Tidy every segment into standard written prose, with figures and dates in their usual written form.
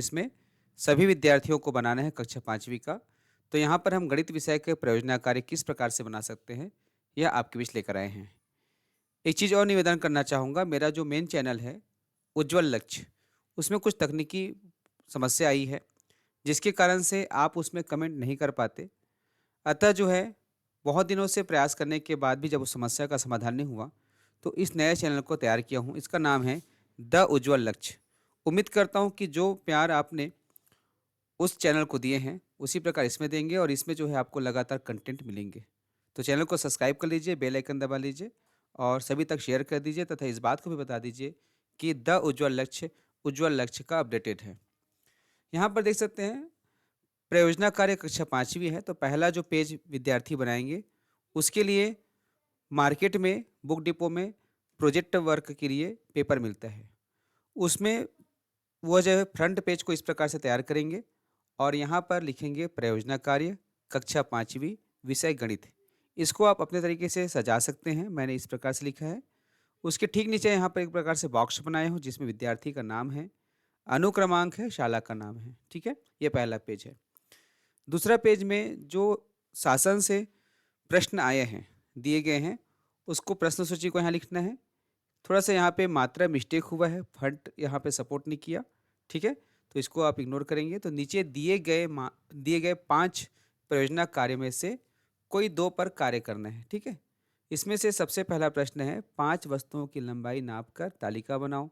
इसमें सभी विद्यार्थियों को बनाना है कक्षा 5वीं का। तो यहाँ पर हम गणित विषय के प्रयोजना कार्य किस प्रकार से बना सकते हैं, यह आपके बीच लेकर आए हैं। एक चीज़ और निवेदन करना चाहूँगा, मेरा जो मेन चैनल है, उज्ज्वल लक्ष्य, उसमें कुछ तकनीकी समस्या आई है, जिसके कारण से आप उसमें कमेंट नहीं कर पाते। अतः जो है, बहुत दिनों से प्रयास करने के बाद भी जब उस समस्या का समाधान नहीं हुआ, तो इस नए चैनल को तैयार किया हूँ। इसका नाम है द उज्ज्वल लक्ष्य। उम्मीद करता हूँ कि जो प्यार आपने उस चैनल को दिए हैं, उसी प्रकार इसमें देंगे और इसमें जो है आपको लगातार कंटेंट मिलेंगे। तो चैनल को सब्सक्राइब कर लीजिए, बेल आइकन दबा लीजिए और सभी तक शेयर कर दीजिए तथा इस बात को भी बता दीजिए कि द उज्ज्वल लक्ष्य का अपडेटेड है। यहाँ पर देख सकते हैं, प्रयोजना कार्य कक्षा 5वीं है, तो पहला जो पेज विद्यार्थी बनाएँगे, उसके लिए मार्केट में, बुक डिपो में प्रोजेक्ट वर्क के लिए पेपर मिलता है। उसमें वो जो है फ्रंट पेज को इस प्रकार से तैयार करेंगे और यहाँ पर लिखेंगे प्रयोजना कार्य कक्षा 5वीं विषय गणित। इसको आप अपने तरीके से सजा सकते हैं, मैंने इस प्रकार से लिखा है। उसके ठीक नीचे यहाँ पर एक प्रकार से बॉक्स बनाए हूँ जिसमें विद्यार्थी का नाम है, अनुक्रमांक है, शाला का नाम है, ठीक है? ये पहला पेज है। दूसरा पेज में जो शासन से प्रश्न आए हैं, दिए गए हैं, उसको प्रश्न सूची को यहाँ लिखना है। थोड़ा-सा यहाँ पे मात्रा मिस्टेक हुआ है, फॉन्ट यहाँ पे सपोर्ट नहीं किया, ठीक है? तो इसको आप इग्नोर करेंगे। तो नीचे दिए गए 5 परियोजना कार्य में से कोई 2 पर कार्य करना है, ठीक है? इसमें से सबसे पहला प्रश्न है 5 वस्तुओं की लंबाई नाप कर तालिका बनाओ।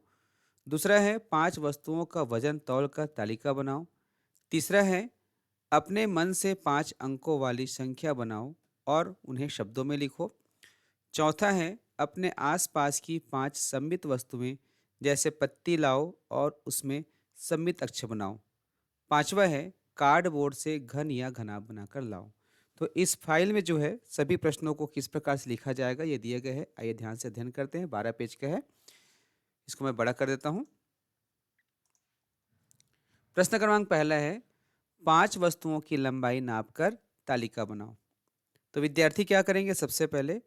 दूसरा है 5 वस्तुओं का वज़न तौल कर तालिका बनाओ। तीसरा है अपने मन से 5 अंकों वाली संख्या बनाओ और उन्हें शब्दों में लिखो। चौथा है अपने आसपास की 5 सम्मित वस्तुएं जैसे पत्ती लाओ और उसमें सम्मित अक्ष बनाओ। पांचवा है कार्डबोर्ड से घन या घनाभ बनाकर लाओ। तो इस फाइल में जो है सभी प्रश्नों को किस प्रकार से लिखा जाएगा ये दिए गए हैं। आइए ध्यान से अध्ययन करते हैं। 12 पेज का है, इसको मैं बड़ा कर देता हूँ। प्रश्न क्रमांक पहला है 5 वस्तुओं की लंबाई नापकर तालिका बनाओ। तो विद्यार्थी क्या करेंगे, सबसे पहले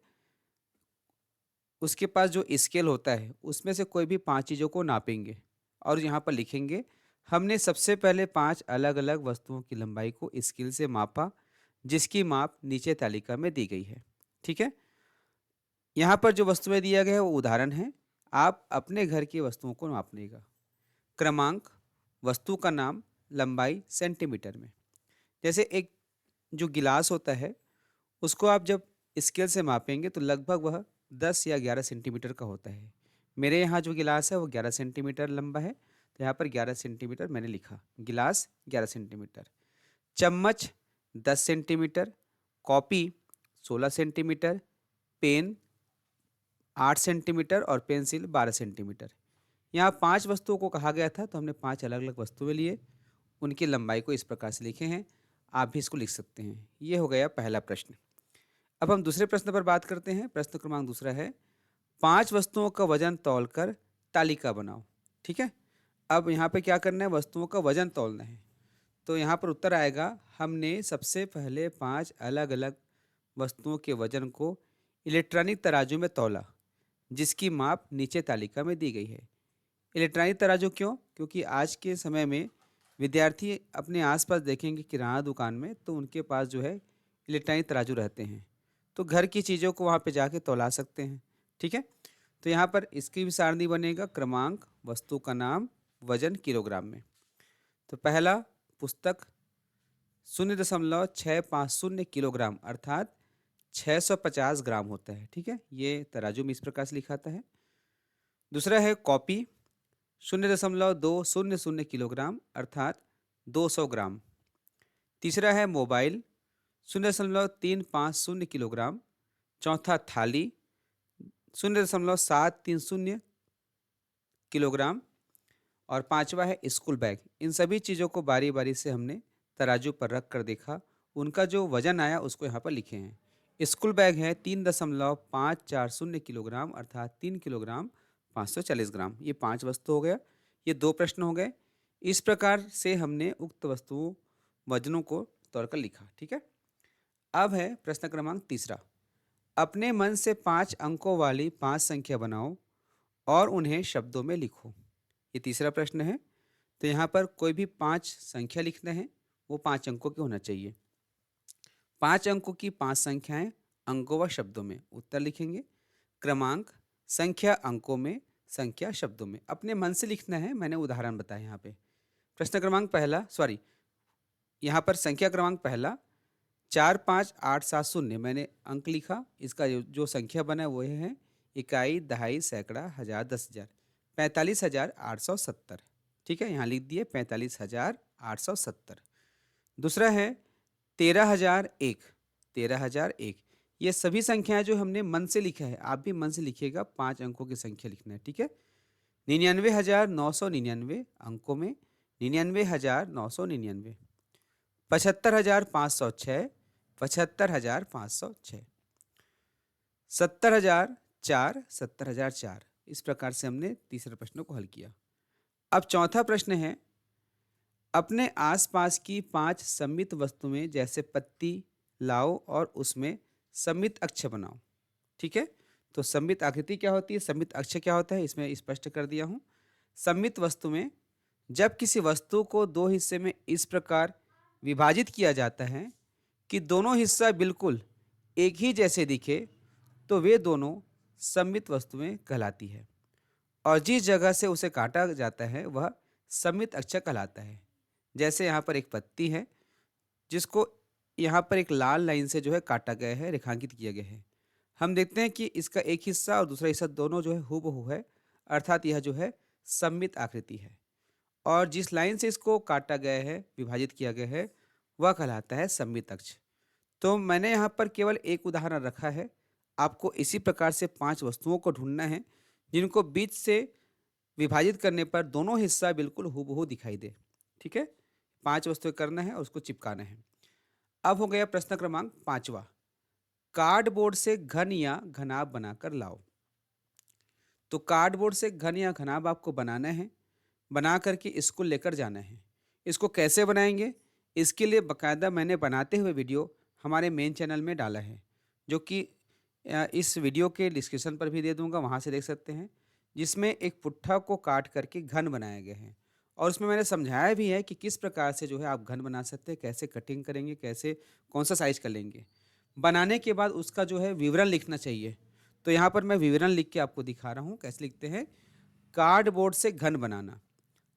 उसके पास जो स्केल होता है उसमें से कोई भी 5 चीज़ों को नापेंगे और यहाँ पर लिखेंगे हमने सबसे पहले 5 अलग-अलग वस्तुओं की लंबाई को स्केल से मापा, जिसकी माप नीचे तालिका में दी गई है। ठीक है? यहाँ पर जो वस्तुएं दिया गया है वो उदाहरण है, आप अपने घर की वस्तुओं को नापनेगा। क्रमांक, वस्तु का नाम, लंबाई सेंटीमीटर में। जैसे एक जो गिलास होता है उसको आप जब स्केल से मापेंगे तो लगभग वह 10 या 11 सेंटीमीटर का होता है। मेरे यहाँ जो गिलास है वो 11 सेंटीमीटर लंबा है, तो यहाँ पर 11 सेंटीमीटर मैंने लिखा। गिलास 11 सेंटीमीटर। चम्मच 10 centimetre, copy 16 centimetre, pen 8 centimetre और पेंसिल 12 सेंटीमीटर। यहाँ 5 वस्तुओं को कहा गया था, तो हमने 5 अलग-अलग वस्तुएँ लिए, उनकी लंबाई को इस प्रकार से लिखे हैं। आप भी इसको लिख सकते हैं। ये हो गया पहला प्रश्न। अब हम दूसरे प्रश्न पर बात करते हैं। प्रश्न क्रमांक दूसरा है 5 वस्तुओं का वजन तौलकर तालिका बनाओ। ठीक है? अब यहाँ पे क्या करना है, वस्तुओं का वजन तौलना है। तो यहाँ पर उत्तर आएगा हमने सबसे पहले 5 अलग-अलग वस्तुओं के वजन को इलेक्ट्रॉनिक तराजू में तौला, जिसकी माप नीचे तालिका में दी गई है। इलेक्ट्रॉनिक तराजू क्यों? क्योंकि आज के समय में विद्यार्थी अपने आसपास देखेंगे किराना दुकान में, तो उनके पास जो है इलेक्ट्रॉनिक तराजू रहते हैं। तो घर की चीज़ों को वहाँ पे जाके तौला सकते हैं। ठीक है? तो यहाँ पर इसकी भी सारणी बनेगा क्रमांक, वस्तु का नाम, वजन किलोग्राम में। तो पहला पुस्तक 0.650 किलोग्राम अर्थात 650 ग्राम होता है। ठीक है? ये तराजू में इस प्रकार से लिखाता है। दूसरा है कॉपी 0.200 किलोग्राम अर्थात 200 ग्राम। तीसरा है मोबाइल 0.350 किलोग्राम। चौथा थाली 0.730 किलोग्राम और पांचवा है स्कूल बैग। इन सभी चीज़ों को बारी बारी से हमने तराजू पर रख कर देखा, उनका जो वजन आया उसको यहाँ पर लिखे हैं। स्कूल बैग है 3.540 किलोग्राम अर्थात 3 किलोग्राम 540 ग्राम। ये 5 वस्तु हो गया, ये 2 प्रश्न हो गए। इस प्रकार से हमने उक्त वस्तुओं वजनों को तोड़कर लिखा। ठीक है? अब है प्रश्न क्रमांक तीसरा, अपने मन से 5 अंकों वाली 5 संख्या बनाओ और उन्हें शब्दों में लिखो। ये तीसरा प्रश्न है। तो यहाँ पर कोई भी 5 संख्या लिखना है, वो 5 अंकों के होना चाहिए। 5 अंकों की 5 संख्याएँ अंकों व शब्दों में उत्तर लिखेंगे। क्रमांक, संख्या अंकों में, संख्या शब्दों में। अपने मन से लिखना है, मैंने उदाहरण बताया यहाँ पे। प्रश्न क्रमांक पहला यहाँ पर संख्या क्रमांक पहला 45870 मैंने अंक लिखा। इसका जो संख्या बना है वो है इकाई, दहाई, सैकड़ा, हजार, 10,000, 45,870। ठीक है, यहाँ लिख दिए 45,870। दूसरा है 13,001। 13,001 ये सभी संख्याएं जो हमने मन से लिखा है, आप भी मन से लिखिएगा। 5 अंकों की संख्या लिखना है। ठीक है, 99,999 अंकों में, 99,999। 75,506, 75,506। 70,004, 70,004। इस प्रकार से हमने तीसरे प्रश्न को हल किया। अब चौथा प्रश्न है, अपने आसपास की 5 सममित वस्तुएं जैसे पत्ती लाओ और उसमें सममित अक्ष बनाओ। ठीक है, तो सममित आकृति क्या होती है, सममित अक्ष क्या होता है, इसमें स्पष्ट कर दिया हूं। सममित वस्तु में जब किसी वस्तु को 2 हिस्से में इस प्रकार विभाजित किया जाता है कि दोनों हिस्सा बिल्कुल एक ही जैसे दिखे, तो वे दोनों सममित वस्तुएं कहलाती है। और जिस जगह से उसे काटा जाता है वह सममित अक्ष कहलाता है। जैसे यहाँ पर एक पत्ती है जिसको यहाँ पर एक लाल लाइन से जो है काटा गया है, रेखांकित किया गया है। हम देखते हैं कि इसका एक हिस्सा और दूसरा हिस्सा दोनों जो है हूबहू है, अर्थात यह जो है सममित आकृति है। और जिस लाइन से इसको काटा गया है, विभाजित किया गया है, वह कहलाता है सममित अक्ष। तो मैंने यहाँ पर केवल एक उदाहरण रखा है। आपको इसी प्रकार से 5 वस्तुओं को ढूंढना है जिनको बीच से विभाजित करने पर दोनों हिस्सा बिल्कुल हूबहू दिखाई दे। ठीक है, 5 वस्तुएं करना है और उसको चिपकाना है। अब हो गया प्रश्न क्रमांक 5वां, कार्डबोर्ड से घन या घनाभ बनाकर लाओ। तो कार्डबोर्ड से घन या घनाभ आपको बनाना है, बना करके स्कूल लेकर जाना है। इसको कैसे बनाएंगे, इसके लिए बकायदा मैंने बनाते हुए वीडियो हमारे मेन चैनल में डाला है, जो कि इस वीडियो के डिस्क्रिप्शन पर भी दे दूंगा, वहाँ से देख सकते हैं, जिसमें एक पुट्ठा को काट करके घन बनाया गया है। और उसमें मैंने समझाया भी है कि किस प्रकार से जो है आप घन बना सकते हैं, कैसे कटिंग करेंगे, कैसे कौन सा साइज कर लेंगे। बनाने के बाद उसका जो है विवरण लिखना चाहिए। तो यहाँ पर मैं विवरण लिख के आपको दिखा रहा हूँ कैसे लिखते हैं। कार्डबोर्ड से घन बनाना।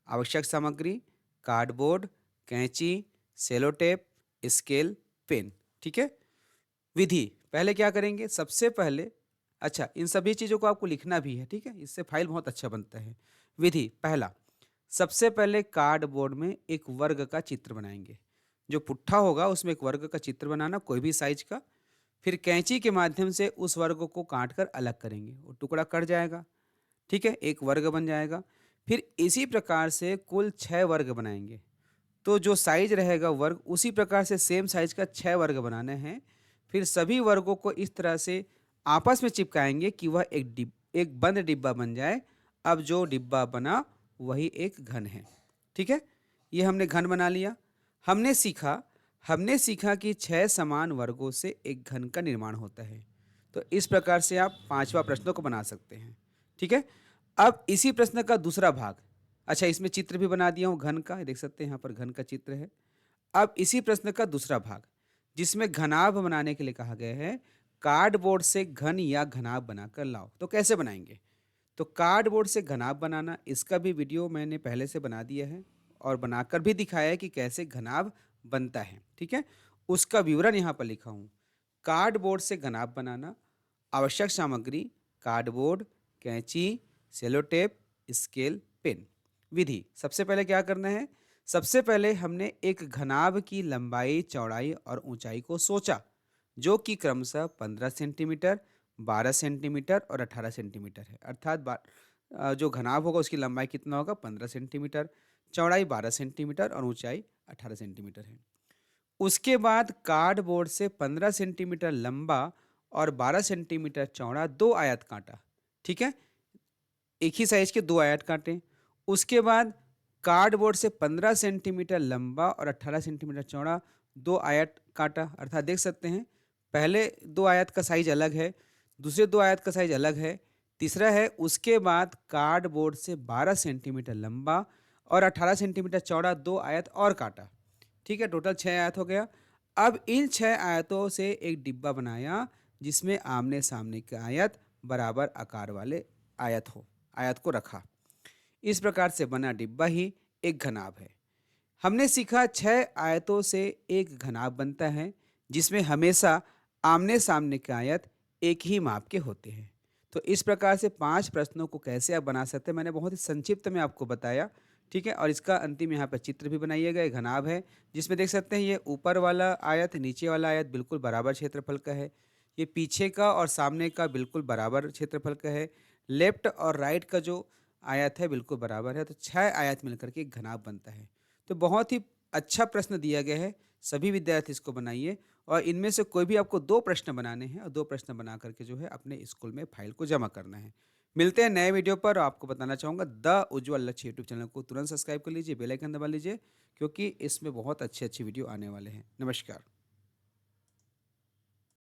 आवश्यक सामग्री, कार्डबोर्ड, कैंची, सेलोटेप, स्केल, पेन। ठीक है, विधि, पहले क्या करेंगे, सबसे पहले, अच्छा इन सभी चीज़ों को आपको लिखना भी है। ठीक है, इससे फाइल बहुत अच्छा बनता है। विधि, पहला, सबसे पहले कार्डबोर्ड में एक वर्ग का चित्र बनाएंगे। जो पुट्ठा होगा उसमें एक वर्ग का चित्र बनाना, कोई भी साइज का। फिर कैंची के माध्यम से उस वर्ग को काट कर अलग करेंगे, वो टुकड़ा कट जाएगा। ठीक है, एक वर्ग बन जाएगा। फिर इसी प्रकार से कुल 6 वर्ग बनाएंगे। तो जो साइज रहेगा वर्ग, उसी प्रकार से सेम साइज का 6 वर्ग बनाने हैं। फिर सभी वर्गों को इस तरह से आपस में चिपकाएंगे कि वह एक बंद डिब्बा बन जाए। अब जो डिब्बा बना वही एक घन है। ठीक है, ये हमने घन बना लिया। हमने सीखा कि 6 समान वर्गों से एक घन का निर्माण होता है। तो इस प्रकार से आप 5वां प्रश्न को बना सकते हैं। ठीक है, अब इसी प्रश्न का दूसरा भाग, अच्छा इसमें चित्र भी बना दिया हूँ घन का, देख सकते हैं यहाँ पर घन का चित्र है। अब इसी प्रश्न का दूसरा भाग, जिसमें घनाभ बनाने के लिए कहा गया है, कार्डबोर्ड से घन या घनाभ बनाकर लाओ। तो कैसे बनाएंगे, तो कार्डबोर्ड से घनाभ बनाना, इसका भी वीडियो मैंने पहले से बना दिया है और बनाकर भी दिखाया है कि कैसे घनाभ बनता है। ठीक है, उसका विवरण यहाँ पर लिखा हूँ। कार्डबोर्ड से घनाभ बनाना। आवश्यक सामग्री, कार्डबोर्ड, कैंची, सेलोटेप, स्केल, पेन। विधि, सबसे पहले क्या करना है, सबसे पहले हमने एक घनाभ की लंबाई, चौड़ाई और ऊंचाई को सोचा, जो कि क्रमशः 15 सेंटीमीटर, 12 सेंटीमीटर और 18 सेंटीमीटर है। अर्थात जो घनाभ होगा उसकी लंबाई कितना होगा, 15 सेंटीमीटर, चौड़ाई 12 सेंटीमीटर और ऊंचाई 18 सेंटीमीटर है। उसके बाद कार्डबोर्ड से 15 सेंटीमीटर लंबा और 12 सेंटीमीटर चौड़ा 2 आयत काटा। ठीक है, एक ही साइज के 2 आयत काटे। उसके बाद कार्डबोर्ड से 15 सेंटीमीटर लंबा और 18 सेंटीमीटर चौड़ा 2 आयत काटा। अर्थात देख सकते हैं, पहले 2 आयत का साइज अलग है, दूसरे 2 आयत का साइज अलग है, तीसरा है उसके बाद कार्डबोर्ड से 12 सेंटीमीटर लंबा और 18 सेंटीमीटर चौड़ा 2 आयत और काटा। ठीक है, टोटल 6 आयत हो गया। अब इन 6 आयतों से एक डिब्बा बनाया जिसमें आमने-सामने के आयत बराबर आकार वाले आयत को रखा। इस प्रकार से बना डिब्बा ही एक घनाभ है। हमने सीखा 6 आयतों से एक घनाभ बनता है जिसमें हमेशा आमने-सामने के आयत एक ही माप के होते हैं। तो इस प्रकार से 5 प्रश्नों को कैसे आप बना सकते हैं मैंने बहुत ही संक्षिप्त में आपको बताया। ठीक है, और इसका अंतिम यहाँ पे चित्र भी बनाइएगा। ये घनाभ है जिसमें देख सकते हैं ये ऊपर वाला आयत, नीचे वाला आयत बिल्कुल बराबर क्षेत्रफल का है। ये पीछे का और सामने का बिल्कुल बराबर क्षेत्रफल का है। लेफ्ट और राइट का जो आयत है बिल्कुल बराबर है। तो 6 आयत मिलकर के एक घनाभ बनता है। तो बहुत ही अच्छा प्रश्न दिया गया है, सभी विद्यार्थी इसको बनाइए और इनमें से कोई भी आपको 2 प्रश्न बनाने हैं और 2 प्रश्न बना करके जो है अपने स्कूल में फाइल को जमा करना है। मिलते हैं नए वीडियो पर। और आपको बताना चाहूँगा द उज्ज्वल लक्ष्य यूट्यूब चैनल को तुरंत सब्सक्राइब कर लीजिए, बेल आइकन दबा लीजिए क्योंकि इसमें बहुत अच्छी-अच्छी वीडियो आने वाले हैं। नमस्कार।